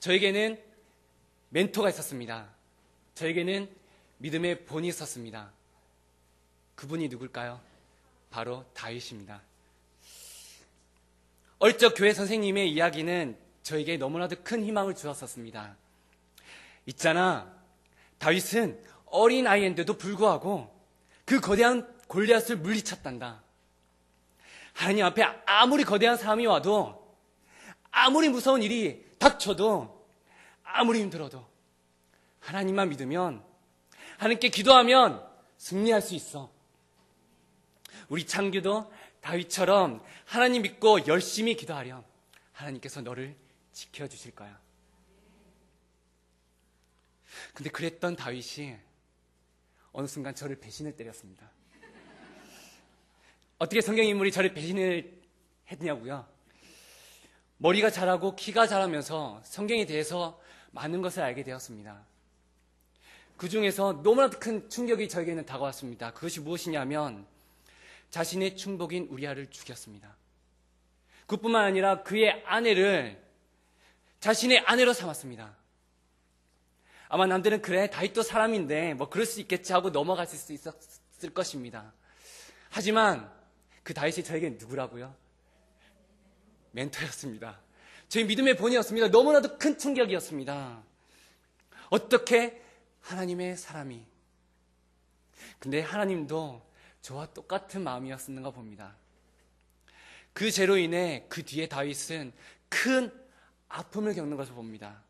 저에게는 멘토가 있었습니다. 저에게는 믿음의 본이 있었습니다. 그분이 누굴까요? 바로 다윗입니다. 어릴 적 교회 선생님의 이야기는 저에게 너무나도 큰 희망을 주었었습니다. 있잖아, 다윗은 어린 아이인데도 불구하고 그 거대한 골리앗을 물리쳤단다. 하나님 앞에 아무리 거대한 사람이 와도, 아무리 무서운 일이 닥쳐도, 아무리 힘들어도 하나님만 믿으면, 하나님께 기도하면 승리할 수 있어. 우리 창규도 다윗처럼 하나님 믿고 열심히 기도하렴. 하나님께서 너를 지켜주실 거야. 근데 그랬던 다윗이 어느 순간 저를 배신을 때렸습니다. 어떻게 성경 인물이 저를 배신을 했냐고요? 머리가 자라고 키가 자라면서 성경에 대해서 많은 것을 알게 되었습니다. 그 중에서 너무나도 큰 충격이 저에게는 다가왔습니다. 그것이 무엇이냐면 자신의 충복인 우리아를 죽였습니다. 그뿐만 아니라 그의 아내를 자신의 아내로 삼았습니다. 아마 남들은 그래, 다윗도 사람인데 뭐 그럴 수 있겠지 하고 넘어갔을 수 있었을 것입니다. 하지만 그 다윗이 저에게 누구라고요? 멘토였습니다. 저희 믿음의 본이었습니다. 너무나도 큰 충격이었습니다. 어떻게 하나님의 사람이, 근데 하나님도 저와 똑같은 마음이었는가 봅니다. 그 죄로 인해 그 뒤에 다윗은 큰 아픔을 겪는 것을 봅니다.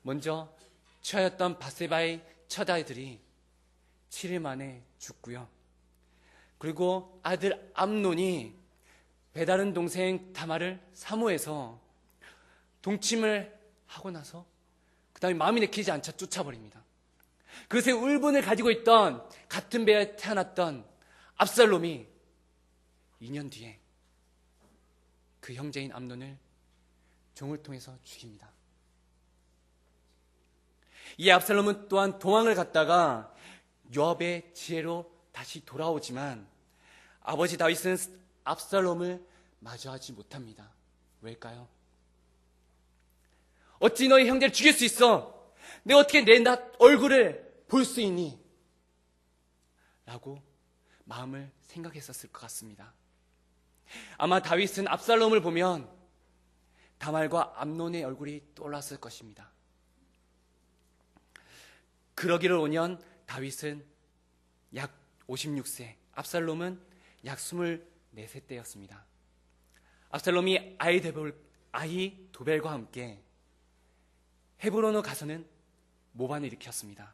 먼저 처하였던 밧세바의 처자들이 7일 만에 죽고요. 그리고 아들 암논이 배다른 동생 다말을 사모해서 동침을 하고 나서 그 다음에 마음이 내키지 않자 쫓아버립니다. 그것에 울분을 가지고 있던 같은 배에 태어났던 압살롬이 2년 뒤에 그 형제인 암논을 종을 통해서 죽입니다. 이 압살롬은 또한 도망을 갔다가 요압의 지혜로 다시 돌아오지만 아버지 다윗은 압살롬을 마주하지 못합니다. 왜일까요? 어찌 너희 형제를 죽일 수 있어? 내가 어떻게 내 얼굴을 볼 수 있니? 라고 마음을 생각했었을 것 같습니다. 아마 다윗은 압살롬을 보면 다말과 암논의 얼굴이 떠올랐을 것입니다. 그러기를 5년 다윗은 약 56세, 압살롬은 약 24세 때였습니다. 압살롬이 아히도벨과 함께 헤브론으로 가서는 모반을 일으켰습니다.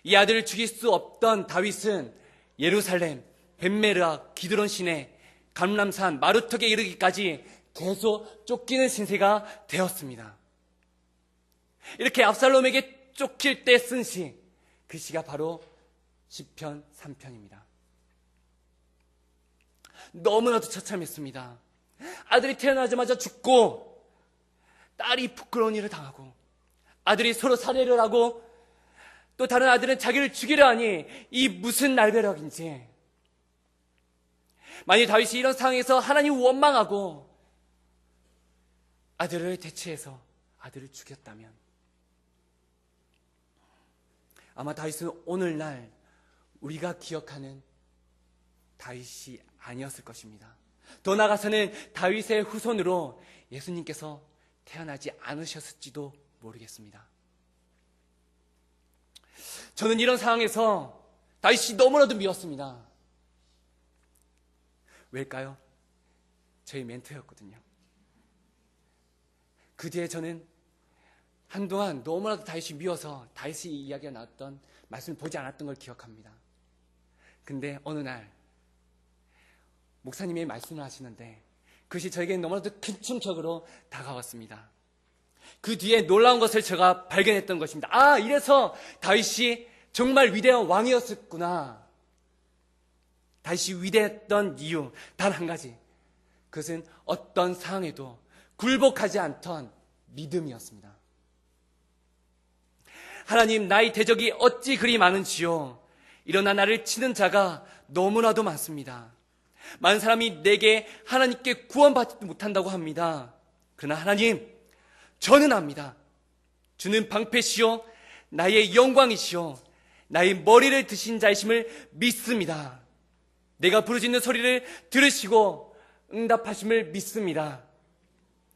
이 아들을 죽일 수 없던 다윗은 예루살렘, 벳메르아, 기드론 시내, 감람산, 마루턱에 이르기까지 계속 쫓기는 신세가 되었습니다. 이렇게 압살롬에게 쫓길 때 쓴 시, 그 시가 바로 시편 3편입니다. 너무나도 처참했습니다. 아들이 태어나자마자 죽고 딸이 부끄러운 일을 당하고 아들이 서로 살해를 하고 또 다른 아들은 자기를 죽이려 하니 이 무슨 날벼락인지. 만일 다윗이 이런 상황에서 하나님 원망하고 아들을 대체해서 아들을 죽였다면 아마 다윗은 오늘날 우리가 기억하는 다윗이 아니었을 것입니다. 더 나아가서는 다윗의 후손으로 예수님께서 태어나지 않으셨을지도 모르겠습니다. 저는 이런 상황에서 다윗이 너무나도 미웠습니다. 왜일까요? 저희 멘토였거든요. 그 뒤에 저는 한동안 너무나도 다윗이 미워서 다윗이 이야기가 나왔던 말씀을 보지 않았던 걸 기억합니다. 근데 어느 날 목사님이 말씀을 하시는데 그것이 저에게는 너무나도 큰 충격으로 다가왔습니다. 그 뒤에 놀라운 것을 제가 발견했던 것입니다. 아, 이래서 다윗이 정말 위대한 왕이었었구나. 다윗이 위대했던 이유 단 한 가지, 그것은 어떤 상황에도 굴복하지 않던 믿음이었습니다. 하나님, 나의 대적이 어찌 그리 많은지요. 일어나 나를 치는 자가 너무나도 많습니다. 많은 사람이 내게 하나님께 구원받지 못한다고 합니다. 그러나 하나님, 저는 압니다. 주는 방패시요 나의 영광이시요 나의 머리를 드신 자이심을 믿습니다. 내가 부르짖는 소리를 들으시고 응답하심을 믿습니다.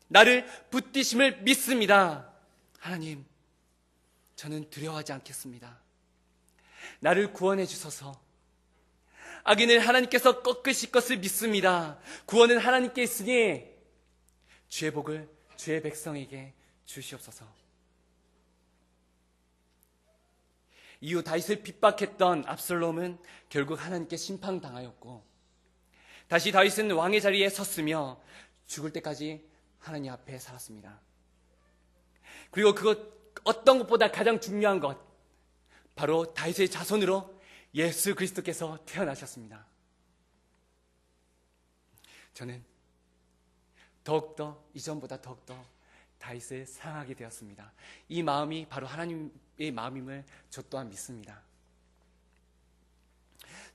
나를 붙드심을 믿습니다. 하나님, 저는 두려워하지 않겠습니다. 나를 구원해 주소서. 악인을 하나님께서 꺾으실 것을 믿습니다. 구원은 하나님께 있으니 주의 복을 주의 백성에게 주시옵소서. 이후 다윗을 핍박했던 압살롬은 결국 하나님께 심판당하였고, 다시 다윗은 왕의 자리에 섰으며 죽을 때까지 하나님 앞에 살았습니다. 그리고 어떤 것보다 가장 중요한 것, 바로 다윗의 자손으로 예수 그리스도께서 태어나셨습니다. 저는 이전보다 더욱더 다윗을 사랑하게 되었습니다. 이 마음이 바로 하나님의 마음임을 저 또한 믿습니다.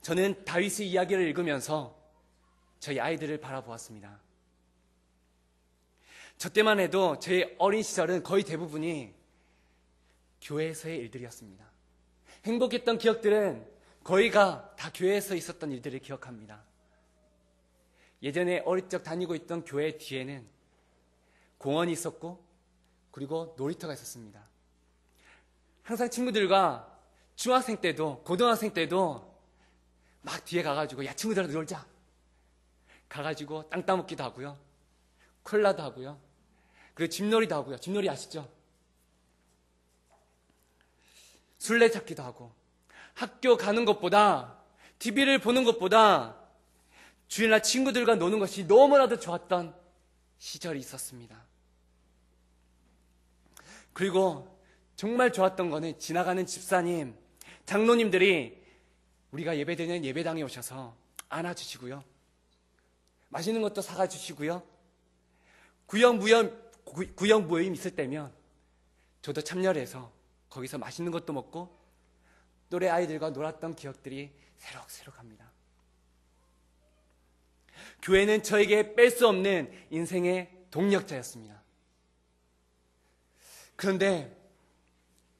저는 다윗의 이야기를 읽으면서 저희 아이들을 바라보았습니다. 저 때만 해도 제 어린 시절은 거의 대부분이 교회에서의 일들이었습니다. 행복했던 기억들은 거의가 다 교회에서 있었던 일들을 기억합니다. 예전에 어릴 적 다니고 있던 교회 뒤에는 공원이 있었고, 그리고 놀이터가 있었습니다. 항상 친구들과 중학생 때도 고등학생 때도 막 뒤에 가가지고 야 친구들하고 놀자 가가지고 땅 따먹기도 하고요, 콜라도 하고요, 그리고 집놀이도 하고요. 집놀이 아시죠? 술래잡기도 하고, 학교 가는 것보다, TV를 보는 것보다 주일날 친구들과 노는 것이 너무나도 좋았던 시절이 있었습니다. 그리고 정말 좋았던 거는 지나가는 집사님, 장로님들이 우리가 예배드리는 예배당에 오셔서 안아주시고요, 맛있는 것도 사가 주시고요, 구역 모임 있을 때면 저도 참여를 해서 거기서 맛있는 것도 먹고 또래 아이들과 놀았던 기억들이 새록새록합니다. 교회는 저에게 뺄 수 없는 인생의 동력자였습니다. 그런데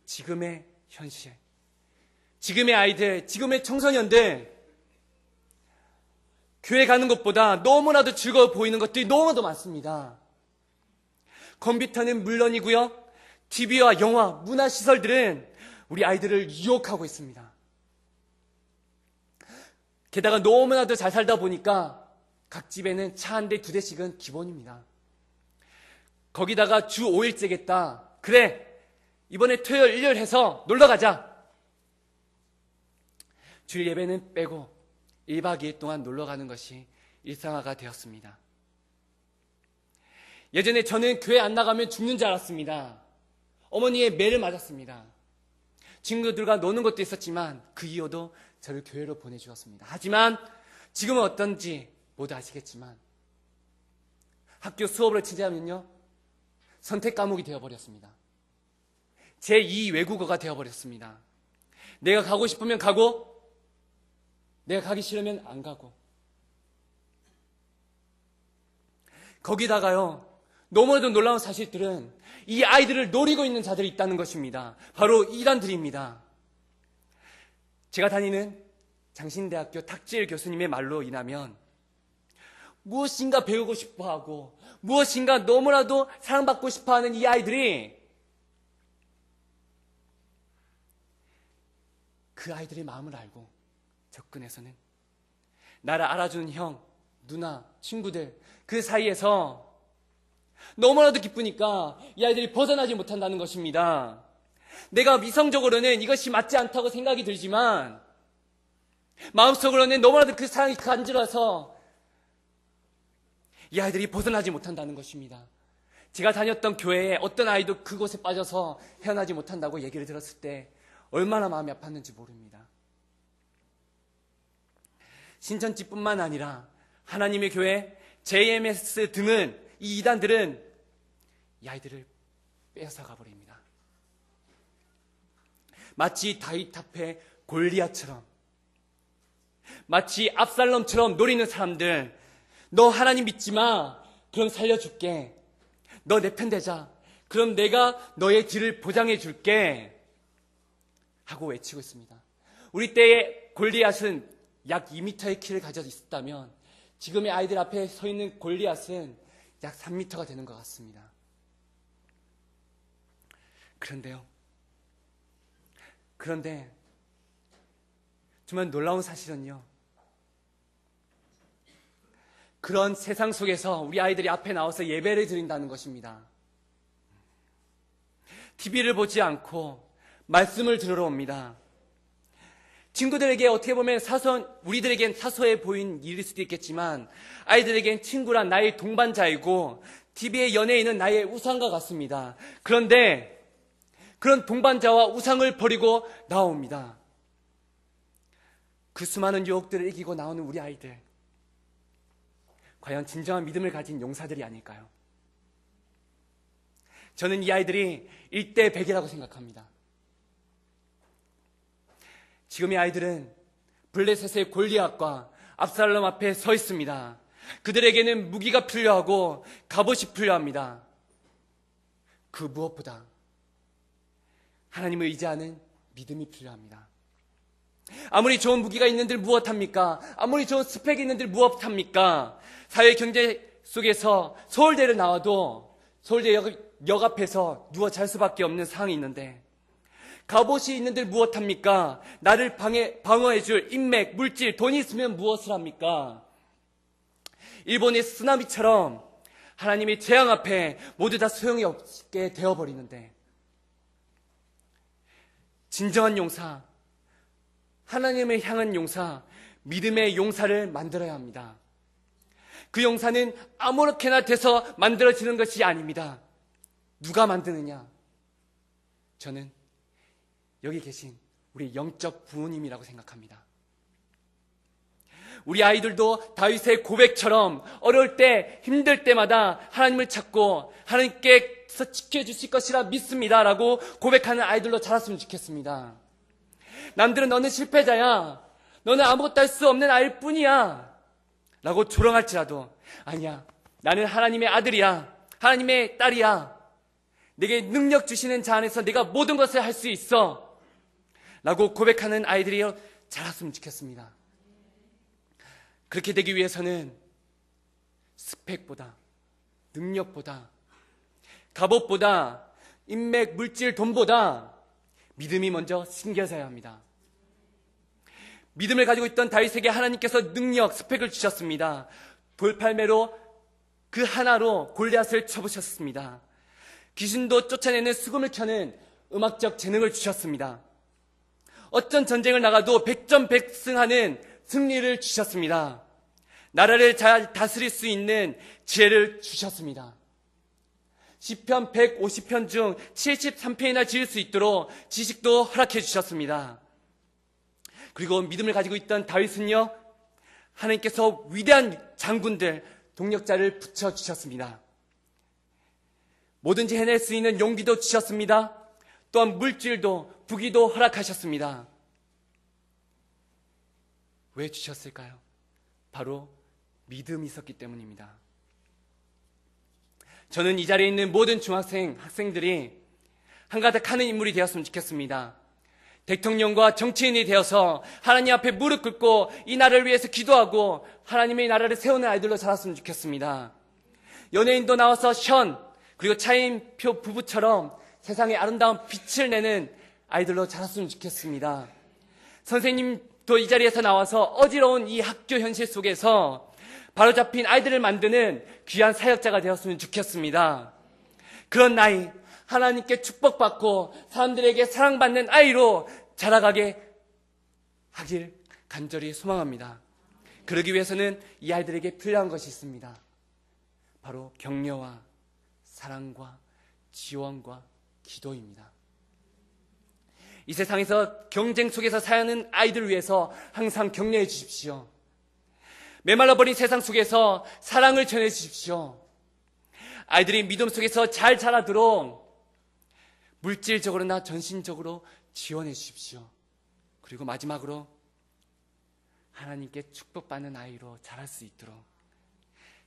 지금의 현실, 지금의 아이들, 지금의 청소년들, 교회 가는 것보다 너무나도 즐거워 보이는 것들이 너무나도 많습니다. 컴퓨터는 물론이고요, TV와 영화, 문화시설들은 우리 아이들을 유혹하고 있습니다. 게다가 너무나도 잘 살다 보니까 각 집에는 차 한 대, 두 대씩은 기본입니다. 거기다가 주 5일째겠다. 그래, 이번에 토요일, 일요일 해서 놀러 가자. 주일 예배는 빼고 1박 2일 동안 놀러 가는 것이 일상화가 되었습니다. 예전에 저는 교회 안 나가면 죽는 줄 알았습니다. 어머니의 매를 맞았습니다. 친구들과 노는 것도 있었지만 그 이후도 저를 교회로 보내주었습니다. 하지만 지금은 어떤지 모두 아시겠지만 학교 수업을 치자면요, 선택 과목이 되어버렸습니다. 제2 외국어가 되어버렸습니다. 내가 가고 싶으면 가고, 내가 가기 싫으면 안 가고. 거기다가요, 너무나도 놀라운 사실들은 이 아이들을 노리고 있는 자들이 있다는 것입니다. 바로 이단들입니다. 제가 다니는 장신대학교 탁지일 교수님의 말로 인하면 무엇인가 배우고 싶어하고 무엇인가 너무나도 사랑받고 싶어하는 이 아이들이 그 아이들의 마음을 알고 접근해서는 나를 알아주는 형, 누나, 친구들 그 사이에서 너무나도 기쁘니까 이 아이들이 벗어나지 못한다는 것입니다. 내가 이성적으로는 이것이 맞지 않다고 생각이 들지만 마음속으로는 너무나도 그 사랑이 간지러서 이 아이들이 벗어나지 못한다는 것입니다. 제가 다녔던 교회에 어떤 아이도 그곳에 빠져서 헤어나지 못한다고 얘기를 들었을 때 얼마나 마음이 아팠는지 모릅니다. 신천지뿐만 아니라 하나님의 교회, JMS 등은 이 이단들은 이 아이들을 빼앗아 가버립니다. 마치 다윗 앞에 골리앗처럼, 마치 압살롬처럼 노리는 사람들, 너 하나님 믿지 마, 그럼 살려줄게, 너 내 편 되자, 그럼 내가 너의 길을 보장해 줄게 하고 외치고 있습니다. 우리 때의 골리앗은 약 2m의 키를 가지고 있었다면 지금의 아이들 앞에 서 있는 골리앗은 약 3m가 되는 것 같습니다. 그런데 정말 놀라운 사실은요, 그런 세상 속에서 우리 아이들이 앞에 나와서 예배를 드린다는 것입니다. TV를 보지 않고 말씀을 들으러 옵니다. 친구들에게 어떻게 보면 우리들에겐 사소해 보인 일일 수도 있겠지만 아이들에겐 친구란 나의 동반자이고 TV의 연예인은 나의 우상과 같습니다. 그런데 그런 동반자와 우상을 버리고 나옵니다. 그 수많은 유혹들을 이기고 나오는 우리 아이들, 과연 진정한 믿음을 가진 용사들이 아닐까요? 저는 이 아이들이 1대 100이라고 생각합니다. 지금의 아이들은 블레셋의 골리앗과 압살롬 앞에 서 있습니다. 그들에게는 무기가 필요하고 갑옷이 필요합니다. 그 무엇보다 하나님을 의지하는 믿음이 필요합니다. 아무리 좋은 무기가 있는들 무엇합니까? 아무리 좋은 스펙이 있는들 무엇합니까? 사회 경제 속에서 서울대를 나와도 서울대 역 앞에서 누워 잘 수밖에 없는 상황이 있는데, 갑옷이 있는들 무엇합니까? 나를 방어해줄 인맥, 물질, 돈이 있으면 무엇을 합니까? 일본의 쓰나미처럼 하나님의 재앙 앞에 모두 다 소용이 없게 되어버리는데, 진정한 용사, 하나님을 향한 용사, 믿음의 용사를 만들어야 합니다. 그 용사는 아무렇게나 돼서 만들어지는 것이 아닙니다. 누가 만드느냐? 저는 여기 계신 우리 영적 부모님이라고 생각합니다. 우리 아이들도 다윗의 고백처럼 어려울 때, 힘들 때마다 하나님을 찾고 하나님께서 지켜주실 것이라 믿습니다 라고 고백하는 아이들로 자랐으면 좋겠습니다. 남들은 너는 실패자야, 너는 아무것도 할 수 없는 아이일 뿐이야 라고 조롱할지라도, 아니야, 나는 하나님의 아들이야, 하나님의 딸이야, 내게 능력 주시는 자 안에서 내가 모든 것을 할 수 있어 라고 고백하는 아이들이 자랐으면 좋겠습니다. 그렇게 되기 위해서는 스펙보다, 능력보다, 갑옷보다, 인맥, 물질, 돈보다 믿음이 먼저 생겨져야 합니다. 믿음을 가지고 있던 다윗에게 하나님께서 능력, 스펙을 주셨습니다. 돌팔매로 그 하나로 골리앗을 쳐부셨습니다. 귀신도 쫓아내는 수금을 켜는 음악적 재능을 주셨습니다. 어떤 전쟁을 나가도 백전백승하는 승리를 주셨습니다. 나라를 잘 다스릴 수 있는 지혜를 주셨습니다. 시편 150편 중 73편이나 지을 수 있도록 지식도 허락해 주셨습니다. 그리고 믿음을 가지고 있던 다윗은요, 하나님께서 위대한 장군들, 동력자를 붙여주셨습니다. 뭐든지 해낼 수 있는 용기도 주셨습니다. 또한 물질도, 부귀도 허락하셨습니다. 왜 주셨을까요? 바로 믿음이 있었기 때문입니다. 저는 이 자리에 있는 모든 중학생, 학생들이 한가닥 하는 인물이 되었으면 좋겠습니다. 대통령과 정치인이 되어서 하나님 앞에 무릎 꿇고 이 나라를 위해서 기도하고 하나님의 나라를 세우는 아이들로 자랐으면 좋겠습니다. 연예인도 나와서 그리고 차인표 부부처럼 세상에 아름다운 빛을 내는 아이들로 자랐으면 좋겠습니다. 선생님도 이 자리에서 나와서 어지러운 이 학교 현실 속에서 바로잡힌 아이들을 만드는 귀한 사역자가 되었으면 좋겠습니다. 그런 나이, 하나님께 축복받고 사람들에게 사랑받는 아이로 자라가게 하길 간절히 소망합니다. 그러기 위해서는 이 아이들에게 필요한 것이 있습니다. 바로 격려와 사랑과 지원과 기도입니다. 이 세상에서 경쟁 속에서 사는 아이들을 위해서 항상 격려해 주십시오. 메말라버린 세상 속에서 사랑을 전해 주십시오. 아이들이 믿음 속에서 잘 자라도록 물질적으로나 전신적으로 지원해 주십시오. 그리고 마지막으로 하나님께 축복받는 아이로 자랄 수 있도록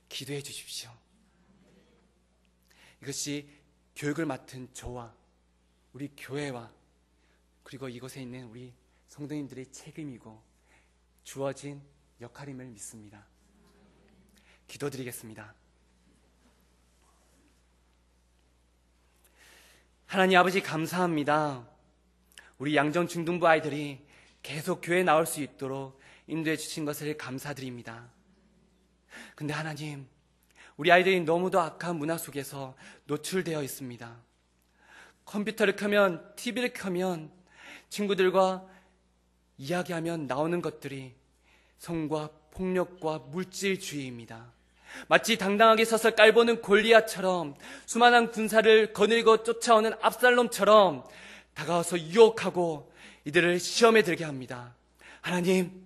기도해 주십시오. 이것이 교육을 맡은 저와 우리 교회와 그리고 이곳에 있는 우리 성도님들의 책임이고 주어진 역할임을 믿습니다. 기도드리겠습니다. 하나님 아버지 감사합니다. 우리 양정 중등부 아이들이 계속 교회에 나올 수 있도록 인도해 주신 것을 감사드립니다. 근데 하나님, 우리 아이들이 너무도 악한 문화 속에서 노출되어 있습니다. 컴퓨터를 켜면, TV를 켜면 친구들과 이야기하면 나오는 것들이 성과 폭력과 물질주의입니다. 마치 당당하게 서서 깔보는 골리앗처럼 수많은 군사를 거느리고 쫓아오는 압살롬처럼 다가와서 유혹하고 이들을 시험에 들게 합니다. 하나님,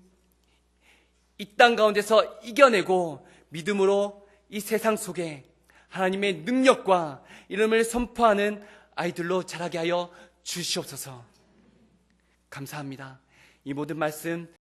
이 땅 가운데서 이겨내고 믿음으로 이 세상 속에 하나님의 능력과 이름을 선포하는 아이들로 자라게 하여 주시옵소서. 감사합니다. 이 모든 말씀